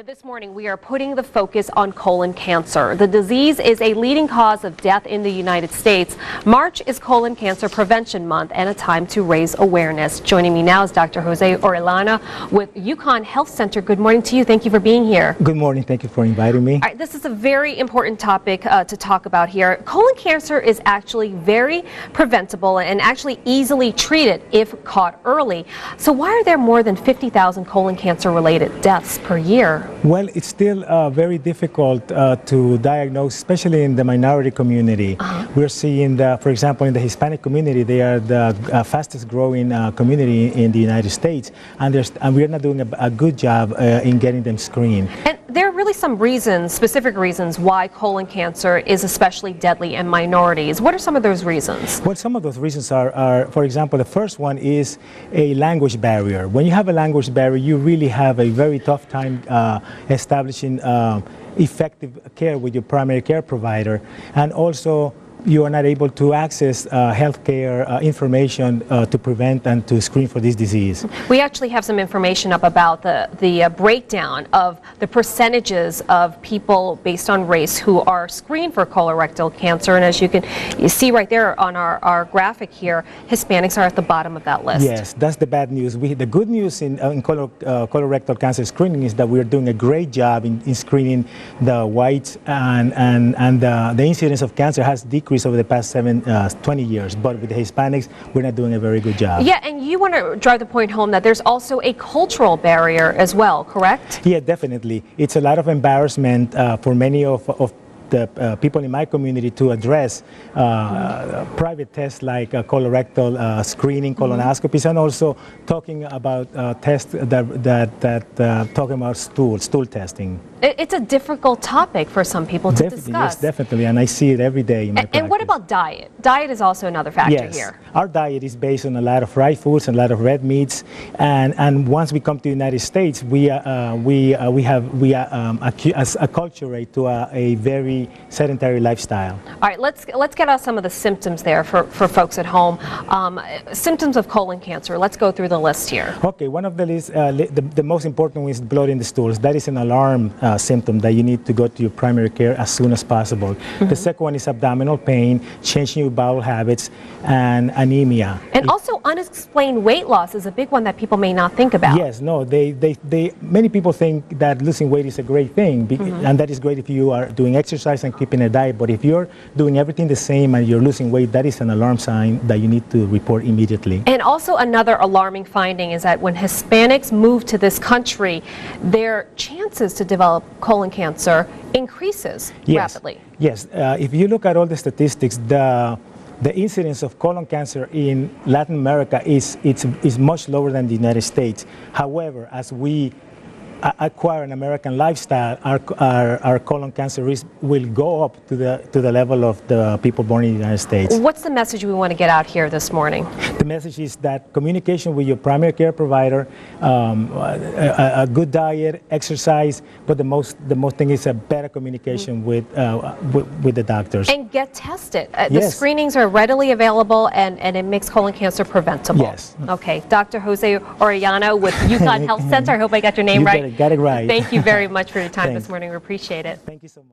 This morning, we are putting the focus on colon cancer. The disease is a leading cause of death in the United States. March is Colon Cancer Prevention Month and a time to raise awareness. Joining me now is Dr. Jose Orellana with UConn Health Center. Good morning to you. Thank you for being here. Good morning. Thank you for inviting me. All right, this is a very important topic to talk about here. Colon cancer is actually very preventable and actually easily treated if caught early. So why are there more than 50,000 colon cancer-related deaths per year? Well, it's still very difficult to diagnose, especially in the minority community. We're seeing, for example, in the Hispanic community, they are the fastest growing community in the United States, and we're not doing a good job in getting them screened. And there are really some reasons, specific reasons, why colon cancer is especially deadly in minorities. What are some of those reasons? Well, some of those reasons are, for example, the first one is a language barrier. When you have a language barrier, you really have a very tough time establishing effective care with your primary care provider, and also you are not able to access healthcare information to prevent and to screen for this disease. We actually have some information up about the breakdown of the percentages of people based on race who are screened for colorectal cancer, and as you see right there on our graphic here, Hispanics are at the bottom of that list. Yes, that's the bad news. The good news in colorectal cancer screening is that we're doing a great job in screening the whites, and the incidence of cancer has decreased over the past 20 years, but with the Hispanics, we're not doing a very good job. Yeah, and you want to drive the point home that there's also a cultural barrier as well, correct? Yeah, definitely. It's a lot of embarrassment for many of the people in my community to address private tests like colorectal screening, colonoscopies, and also talking about tests that talking about stool testing. It's a difficult topic for some people to discuss. Yes, definitely, and I see it every day in my practice. And what about diet? Diet is also another factor here. Our diet is based on a lot of fried foods and a lot of red meats, and once we come to the United States, we acculturate to a very sedentary lifestyle. All right, let's get out some of the symptoms there for folks at home. Symptoms of colon cancer. Let's go through the list here. Okay, one of the list, the most important one is blood in the stools. That is an alarm symptom that you need to go to your primary care as soon as possible. The second one is abdominal pain, changing your bowel habits, and anemia. And also unexplained weight loss is a big one that people may not think about. Yes, no, many people think that losing weight is a great thing, and that is great if you are doing exercise and keeping a diet, but if you're doing everything the same and you're losing weight, that is an alarm sign that you need to report immediately. And also another alarming finding is that when Hispanics move to this country, their chances to develop colon cancer increases rapidly. Yes, if you look at all the statistics, the incidence of colon cancer in Latin America is much lower than the United States. However, as we acquire an American lifestyle, our colon cancer risk will go up to the level of the people born in the United States. What's the message we want to get out here this morning? The message is that communication with your primary care provider, a good diet, exercise, but the most thing is a better communication with the doctors. And get tested. The screenings are readily available, and it makes colon cancer preventable. Yes. Okay, Dr. Jose Orellana with UConn Health Center. I hope I got your name right. Got it right. Thank you very much for your time this morning. We appreciate it. Thank you so much.